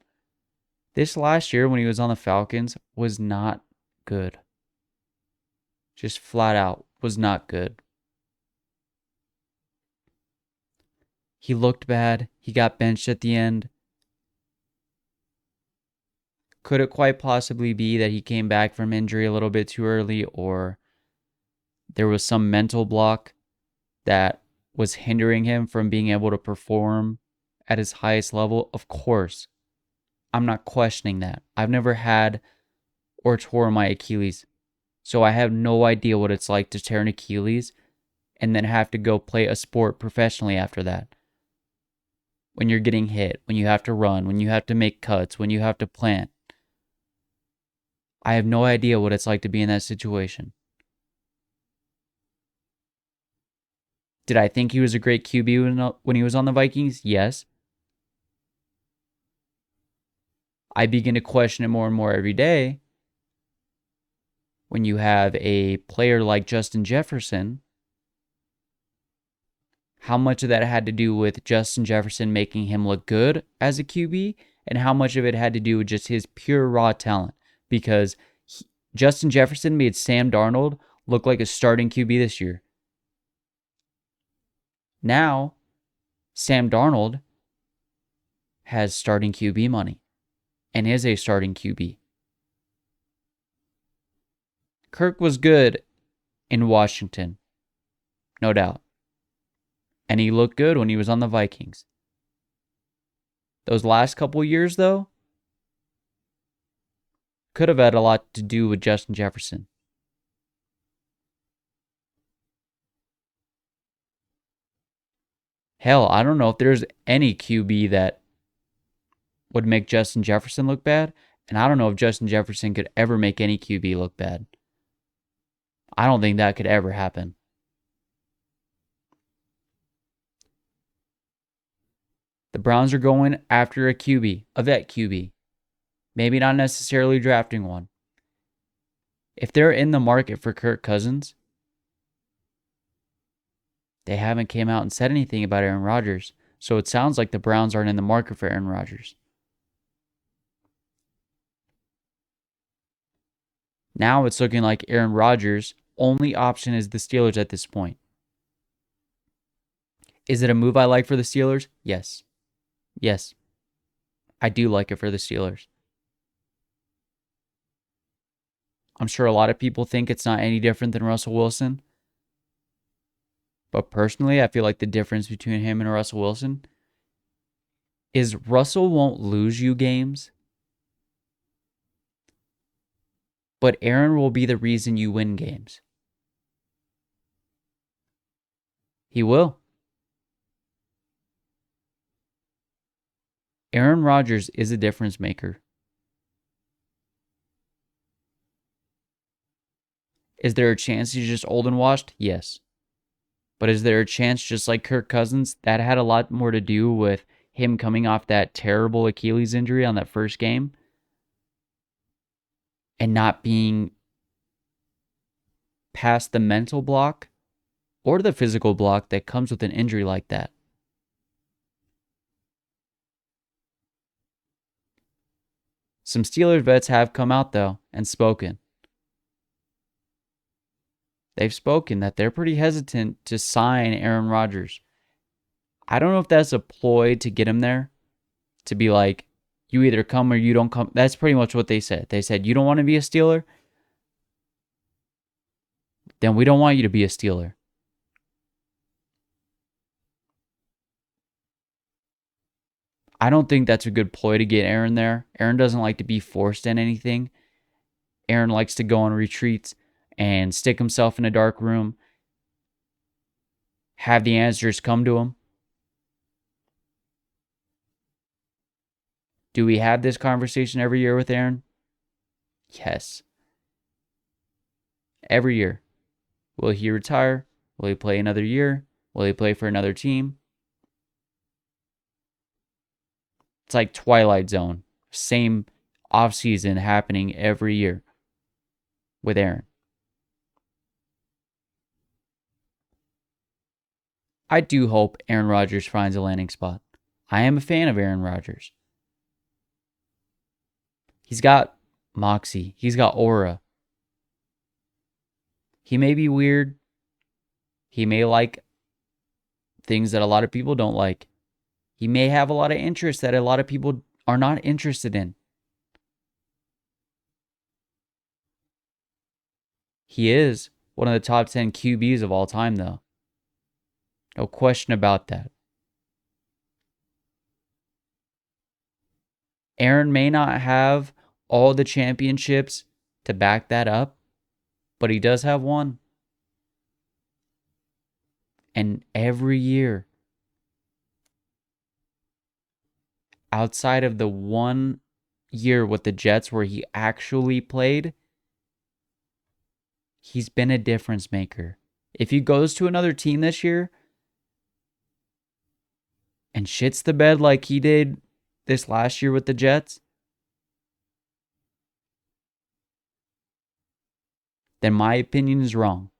This last year when he was on the Falcons was not good. Just flat out was not good. He looked bad. He got benched at the end. Could it quite possibly be that he came back from injury a little bit too early, or there was some mental block that was hindering him from being able to perform at his highest level? Of course. I'm not questioning that. I've never had or tore my Achilles, so I have no idea what it's like to tear an Achilles and then have to go play a sport professionally after that. When you're getting hit, when you have to run, when you have to make cuts, when you have to plant. I have no idea what it's like to be in that situation. Did I think he was a great QB when he was on the Vikings? Yes. I begin to question it more and more every day when you have a player like Justin Jefferson. How much of that had to do with Justin Jefferson making him look good as a QB, and how much of it had to do with just his pure raw talent? Because Justin Jefferson made Sam Darnold look like a starting QB this year. Now, Sam Darnold has starting QB money and is a starting QB. Kirk was good in Washington, no doubt. And he looked good when he was on the Vikings. Those last couple years, though, could have had a lot to do with Justin Jefferson. Hell, I don't know if there's any QB that would make Justin Jefferson look bad, and I don't know if Justin Jefferson could ever make any QB look bad. I don't think that could ever happen. The Browns are going after a QB, a vet QB. Maybe not necessarily drafting one. If they're in the market for Kirk Cousins, they haven't came out and said anything about Aaron Rodgers. So it sounds like the Browns aren't in the market for Aaron Rodgers. Now it's looking like Aaron Rodgers' only option is the Steelers at this point. Is it a move I like for the Steelers? Yes. Yes. I do like it for the Steelers. I'm sure a lot of people think it's not any different than Russell Wilson. But personally, I feel like the difference between him and Russell Wilson is Russell won't lose you games, but Aaron will be the reason you win games. He will. Aaron Rodgers is a difference maker. Is there a chance he's just old and washed? Yes. But is there a chance, just like Kirk Cousins, that had a lot more to do with him coming off that terrible Achilles injury on that first game and not being past the mental block or the physical block that comes with an injury like that? Some Steelers vets have come out, though, and spoken. They've spoken that they're pretty hesitant to sign Aaron Rodgers. I don't know if that's a ploy to get him there, to be like, you either come or you don't come. That's pretty much what they said. They said, you don't want to be a Steeler? Then we don't want you to be a Steeler. I don't think that's a good ploy to get Aaron there. Aaron doesn't like to be forced in anything. Aaron likes to go on retreats and stick himself in a dark room, have the answers come to him. Do we have this conversation every year with Aaron? Yes. Every year. Will he retire? Will he play another year? Will he play for another team? It's like Twilight Zone. Same offseason happening every year with Aaron. I do hope Aaron Rodgers finds a landing spot. I am a fan of Aaron Rodgers. He's got moxie. He's got aura. He may be weird. He may like things that a lot of people don't like. He may have a lot of interests that a lot of people are not interested in. He is one of the top 10 QBs of all time, though. No question about that. Aaron may not have all the championships to back that up, but he does have one. And every year, outside of the 1 year with the Jets where he actually played, he's been a difference maker. If he goes to another team this year and shits the bed like he did this last year with the Jets, then my opinion is wrong.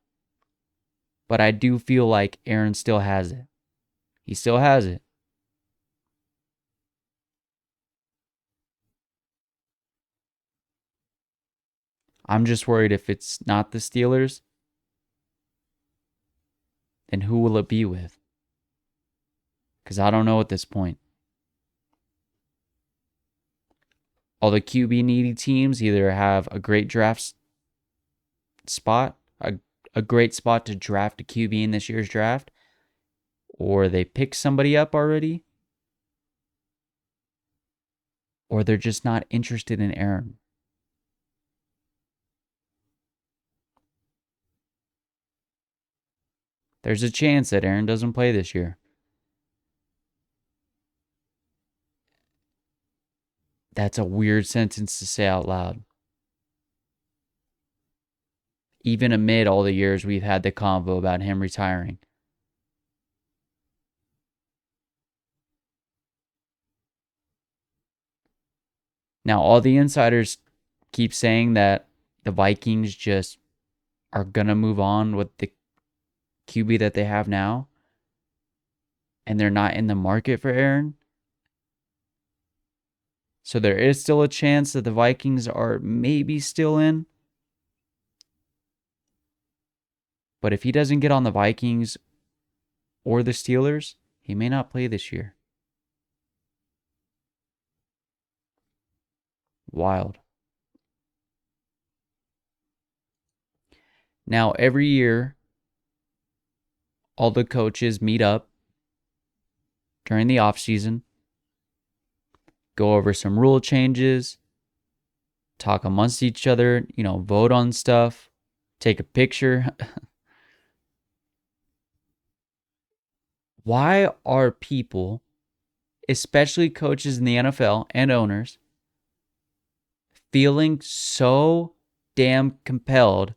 But I do feel like Aaron still has it. He still has it. I'm just worried if it's not the Steelers, then who will it be with? Because I don't know at this point. All the QB needy teams either have a great draft spot, a great spot to draft a QB in this year's draft, or they pick somebody up already, or they're just not interested in Aaron. There's a chance that Aaron doesn't play this year. That's a weird sentence to say out loud. Even amid all the years we've had the convo about him retiring. Now, all the insiders keep saying that the Vikings just are going to move on with the QB that they have now, and they're not in the market for Aaron. So there is still a chance that the Vikings are maybe still in. But if he doesn't get on the Vikings or the Steelers, he may not play this year. Wild. Now, every year, all the coaches meet up during the offseason, go over some rule changes, talk amongst each other, vote on stuff, take a picture. Why are people, especially coaches in the NFL and owners, feeling so damn compelled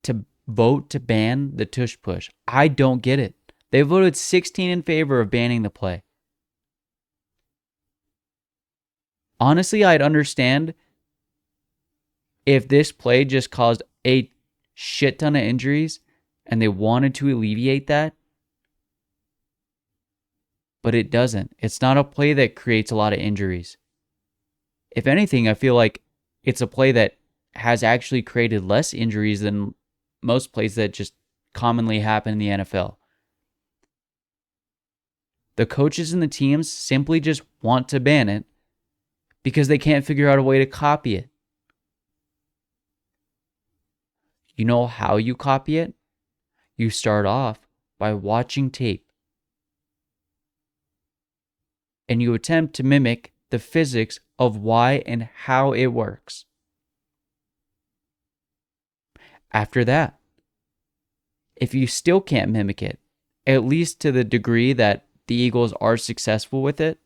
to vote to ban the Tush Push? I don't get it. They voted 16 in favor of banning the play. Honestly, I'd understand if this play just caused a shit ton of injuries and they wanted to alleviate that. But it doesn't. It's not a play that creates a lot of injuries. If anything, I feel like it's a play that has actually created less injuries than most plays that just commonly happen in the NFL. The coaches and the teams simply just want to ban it because they can't figure out a way to copy it. You know how you copy it? You start off by watching tape. And you attempt to mimic the physics of why and how it works. After that, if you still can't mimic it, at least to the degree that the Eagles are successful with it,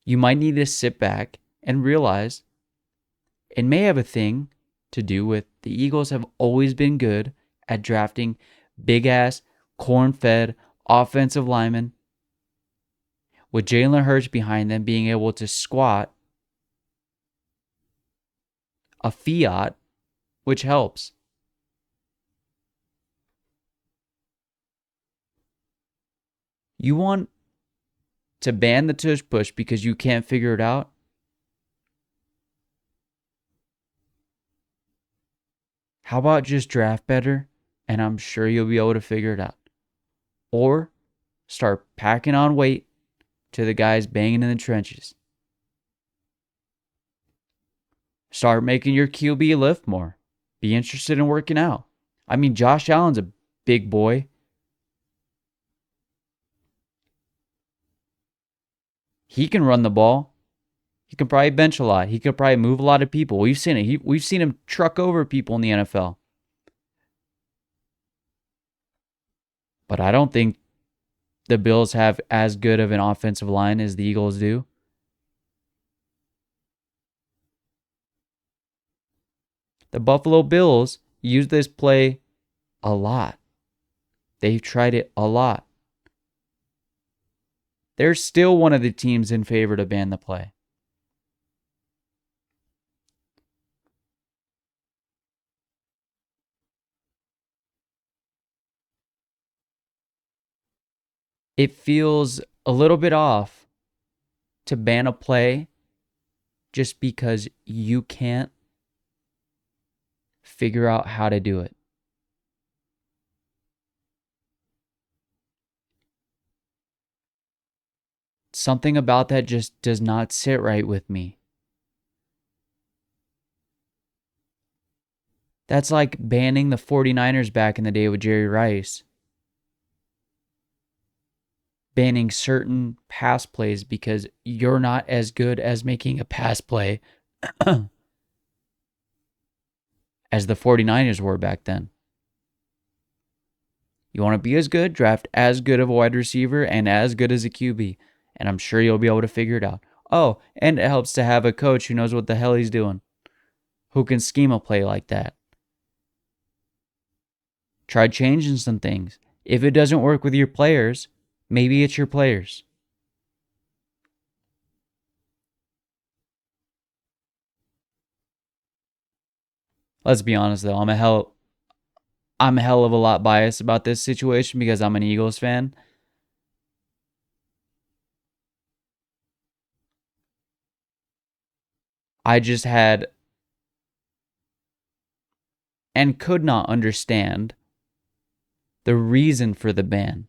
you might need to sit back and realize it may have a thing to do with the Eagles have always been good at drafting big-ass, corn-fed offensive linemen with Jalen Hurts behind them being able to squat a fiat, which helps. You want to ban the Tush Push because you can't figure it out? How about just draft better, and I'm sure you'll be able to figure it out. Or start packing on weight to the guys banging in the trenches. Start making your QB lift more. Be interested in working out. I mean, Josh Allen's a big boy. He can run the ball. He can probably bench a lot. He could probably move a lot of people. We've seen it. We've seen him truck over people in the NFL. But I don't think the Bills have as good of an offensive line as the Eagles do. The Buffalo Bills use this play a lot. They've tried it a lot. They're still one of the teams in favor to ban the play. It feels a little bit off to ban a play just because you can't figure out how to do it. Something about that just does not sit right with me. That's like banning the 49ers back in the day with Jerry Rice. Banning certain pass plays because you're not as good as making a pass play as the 49ers were back then. You want to be as good, draft as good of a wide receiver and as good as a QB. And I'm sure you'll be able to figure it out. Oh, and it helps to have a coach who knows what the hell he's doing, who can scheme a play like that. Try changing some things. If it doesn't work with your players, maybe it's your players. Let's be honest though, I'm a hell of a lot biased about this situation because I'm an Eagles fan. I just had and could not understand the reason for the ban.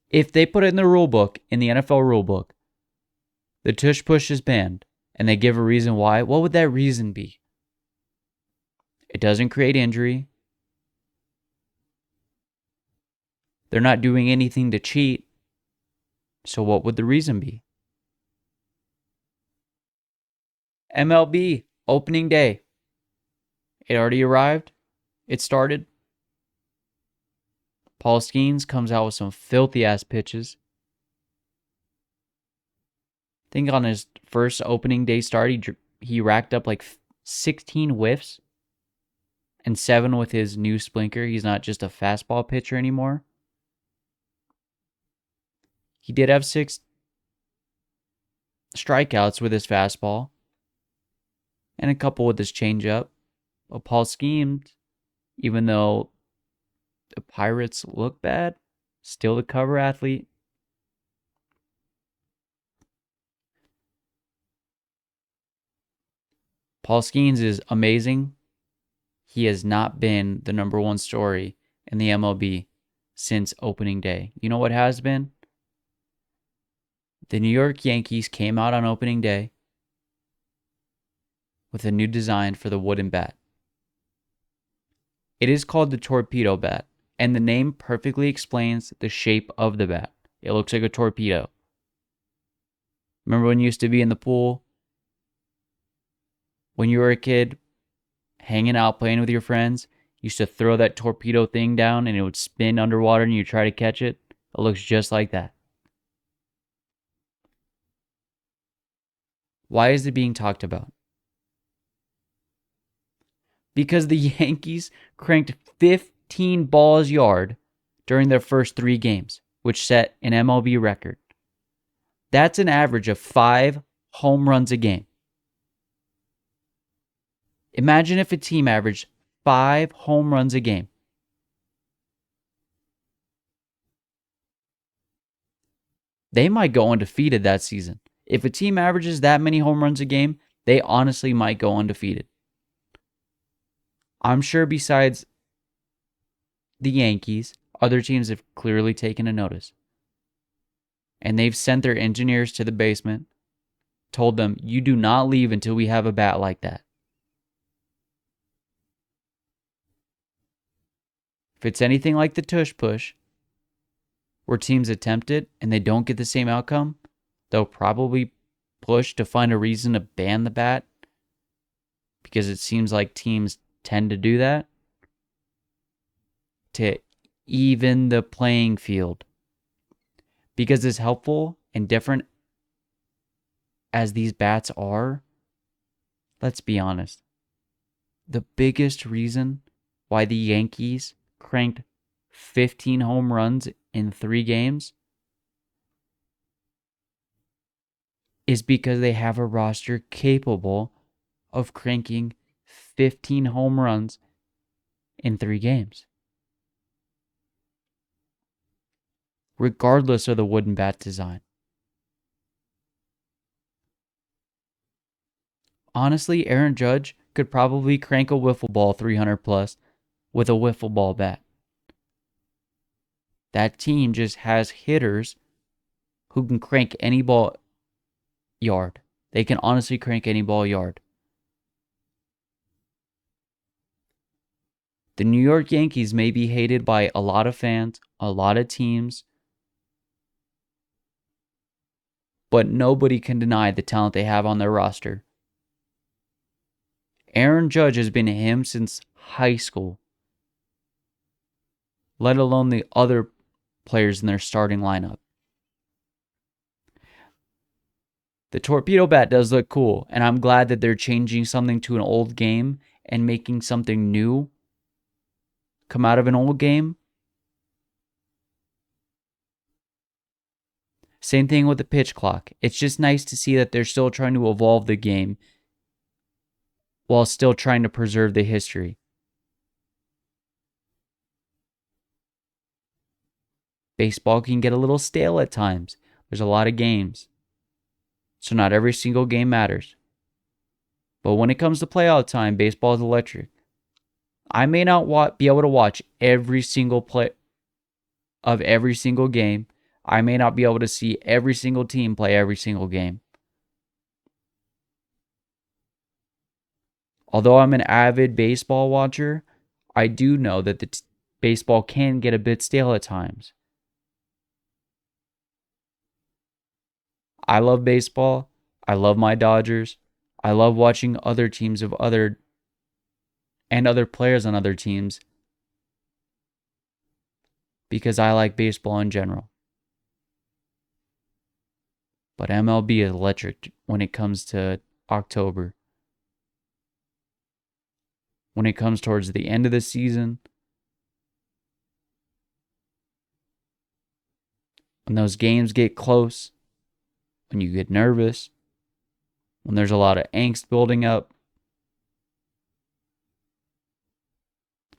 If they put it in the rule book, in the NFL rule book, the Tush Push is banned, and they give a reason why, what would that reason be? It doesn't create injury. They're not doing anything to cheat. So what would the reason be? MLB, opening day. It already arrived. It started. Paul Skeens comes out with some filthy-ass pitches. I think on his first opening day start, he racked up like 16 whiffs and 7 with his new splinter. He's not just a fastball pitcher anymore. He did have 6 strikeouts with his fastball and a couple with his changeup. But Paul schemed, even though the Pirates look bad, still the cover athlete. Paul Skeens is amazing. He has not been the number one story in the MLB since opening day. You know what has been? The New York Yankees came out on opening day with a new design for the wooden bat. It is called the Torpedo bat, and the name perfectly explains the shape of the bat. It looks like a torpedo. Remember when you used to be in the pool? When you were a kid, hanging out, playing with your friends, you used to throw that torpedo thing down and it would spin underwater and you try to catch it? It looks just like that. Why is it being talked about? Because the Yankees cranked 15 balls yard during their first 3 games, which set an MLB record. That's an average of 5 home runs a game. Imagine if a team averaged 5 home runs a game. They might go undefeated that season. If a team averages that many home runs a game, they honestly might go undefeated. I'm sure besides the Yankees, other teams have clearly taken a notice. And they've sent their engineers to the basement, told them, you do not leave until we have a bat like that. If it's anything like the Tush Push, where teams attempt it and they don't get the same outcome, they'll probably push to find a reason to ban the bat, because it seems like teams tend to do that to even the playing field. Because as helpful and different as these bats are, let's be honest, the biggest reason why the Yankees cranked 15 home runs in 3 games is because they have a roster capable of cranking 15 home runs in 3 games. Regardless of the wooden bat design. Honestly, Aaron Judge could probably crank a wiffle ball 300 plus with a wiffle ball bat. That team just has hitters who can crank any ball yard. They can honestly crank any ball yard. The New York Yankees may be hated by a lot of fans, a lot of teams, but nobody can deny the talent they have on their roster. Aaron Judge has been him since high school, let alone the other players in their starting lineup. The Torpedo bat does look cool, and I'm glad that they're changing something to an old game and making something new come out of an old game. Same thing with the pitch clock. It's just nice to see that they're still trying to evolve the game while still trying to preserve the history. Baseball can get a little stale at times. There's a lot of games, so not every single game matters. But when it comes to playoff time, baseball is electric. I may not be able to watch every single play of every single game. I may not be able to see every single team play every single game. Although I'm an avid baseball watcher, I do know that the baseball can get a bit stale at times. I love baseball. I love my Dodgers. I love watching other teams of other players on other teams because I like baseball in general. But MLB is electric when it comes to October. When it comes towards the end of the season, when those games get close, when you get nervous, when there's a lot of angst building up.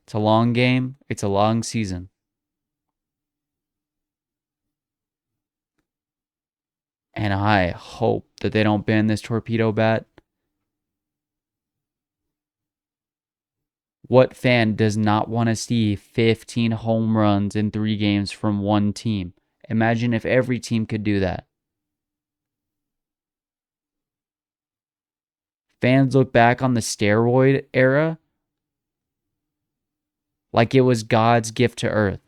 It's a long game. It's a long season. And I hope that they don't ban this torpedo bat. What fan does not want to see 15 home runs in 3 games from one team? Imagine if every team could do that. Fans look back on the steroid era like it was God's gift to earth.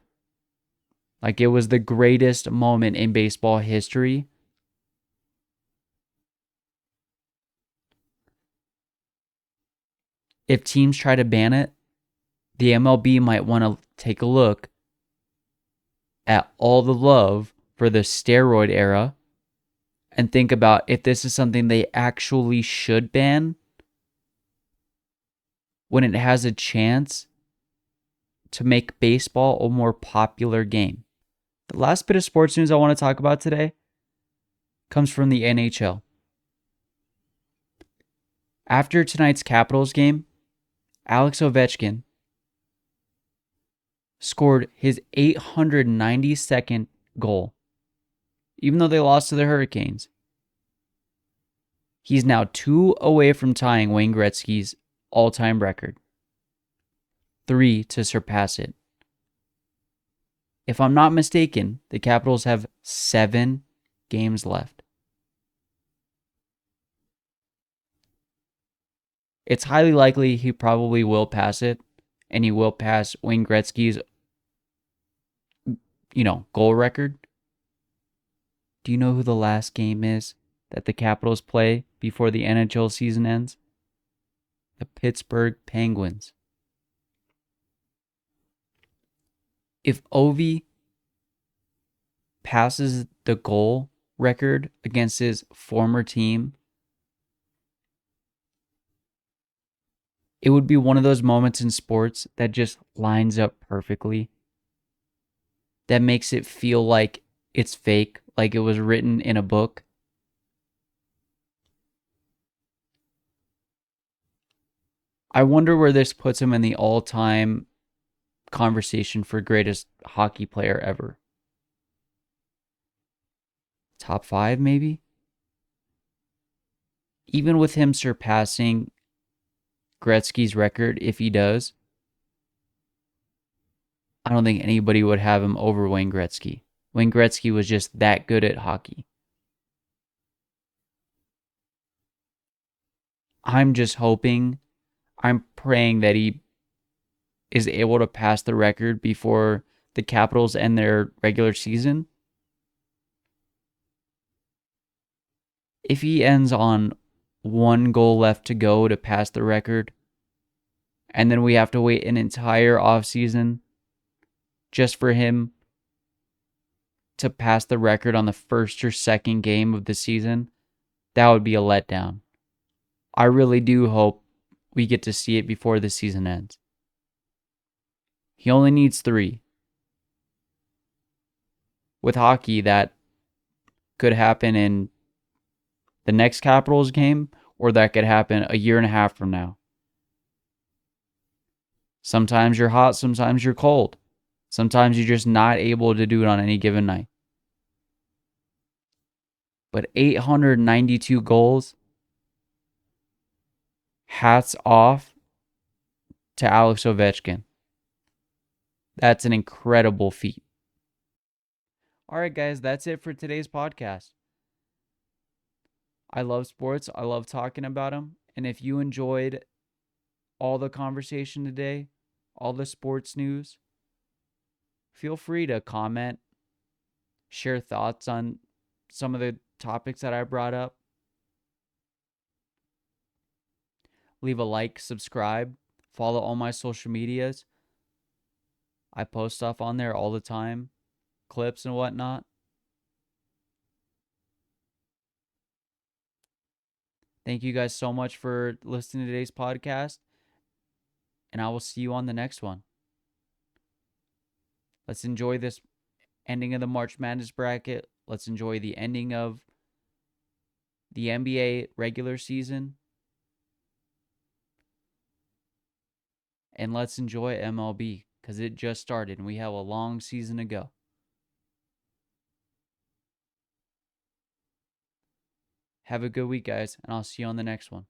Like it was the greatest moment in baseball history. If teams try to ban it, the MLB might want to take a look at all the love for the steroid era and think about if this is something they actually should ban when it has a chance to make baseball a more popular game. The last bit of sports news I want to talk about today comes from the NHL. After tonight's Capitals game, Alex Ovechkin scored his 892nd goal, even though they lost to the Hurricanes. He's now 2 away from tying Wayne Gretzky's all-time record, 3 to surpass it. If I'm not mistaken, the Capitals have 7 games left. It's highly likely he probably will pass it, and he will pass Wayne Gretzky's, goal record. Do you know who the last game is that the Capitals play before the NHL season ends? The Pittsburgh Penguins. If Ovi passes the goal record against his former team, it would be one of those moments in sports that just lines up perfectly. That makes it feel like it's fake, like it was written in a book. I wonder where this puts him in the all-time conversation for greatest hockey player ever. Top 5, maybe? Even with him surpassing Gretzky's record, if he does, I don't think anybody would have him over Wayne Gretzky. Wayne Gretzky was just that good at hockey. I'm praying that he is able to pass the record before the Capitals end their regular season. If he ends on 1 goal left to go to pass the record, and then we have to wait an entire offseason just for him to pass the record on the first or second game of the season, that would be a letdown. I really do hope we get to see it before the season ends. He only needs 3. With hockey, that could happen in the next Capitals game, or that could happen a year and a half from now. Sometimes you're hot, sometimes you're cold. Sometimes you're just not able to do it on any given night. But 892 goals, hats off to Alex Ovechkin. That's an incredible feat. All right, guys, that's it for today's podcast. I love sports. I love talking about them. And if you enjoyed all the conversation today, all the sports news, feel free to comment, share thoughts on some of the topics that I brought up. Leave a like, subscribe, follow all my social medias. I post stuff on there all the time, clips and whatnot. Thank you guys so much for listening to today's podcast, and I will see you on the next one. Let's enjoy this ending of the March Madness bracket. Let's enjoy the ending of the NBA regular season. And let's enjoy MLB because it just started and we have a long season to go. Have a good week, guys, and I'll see you on the next one.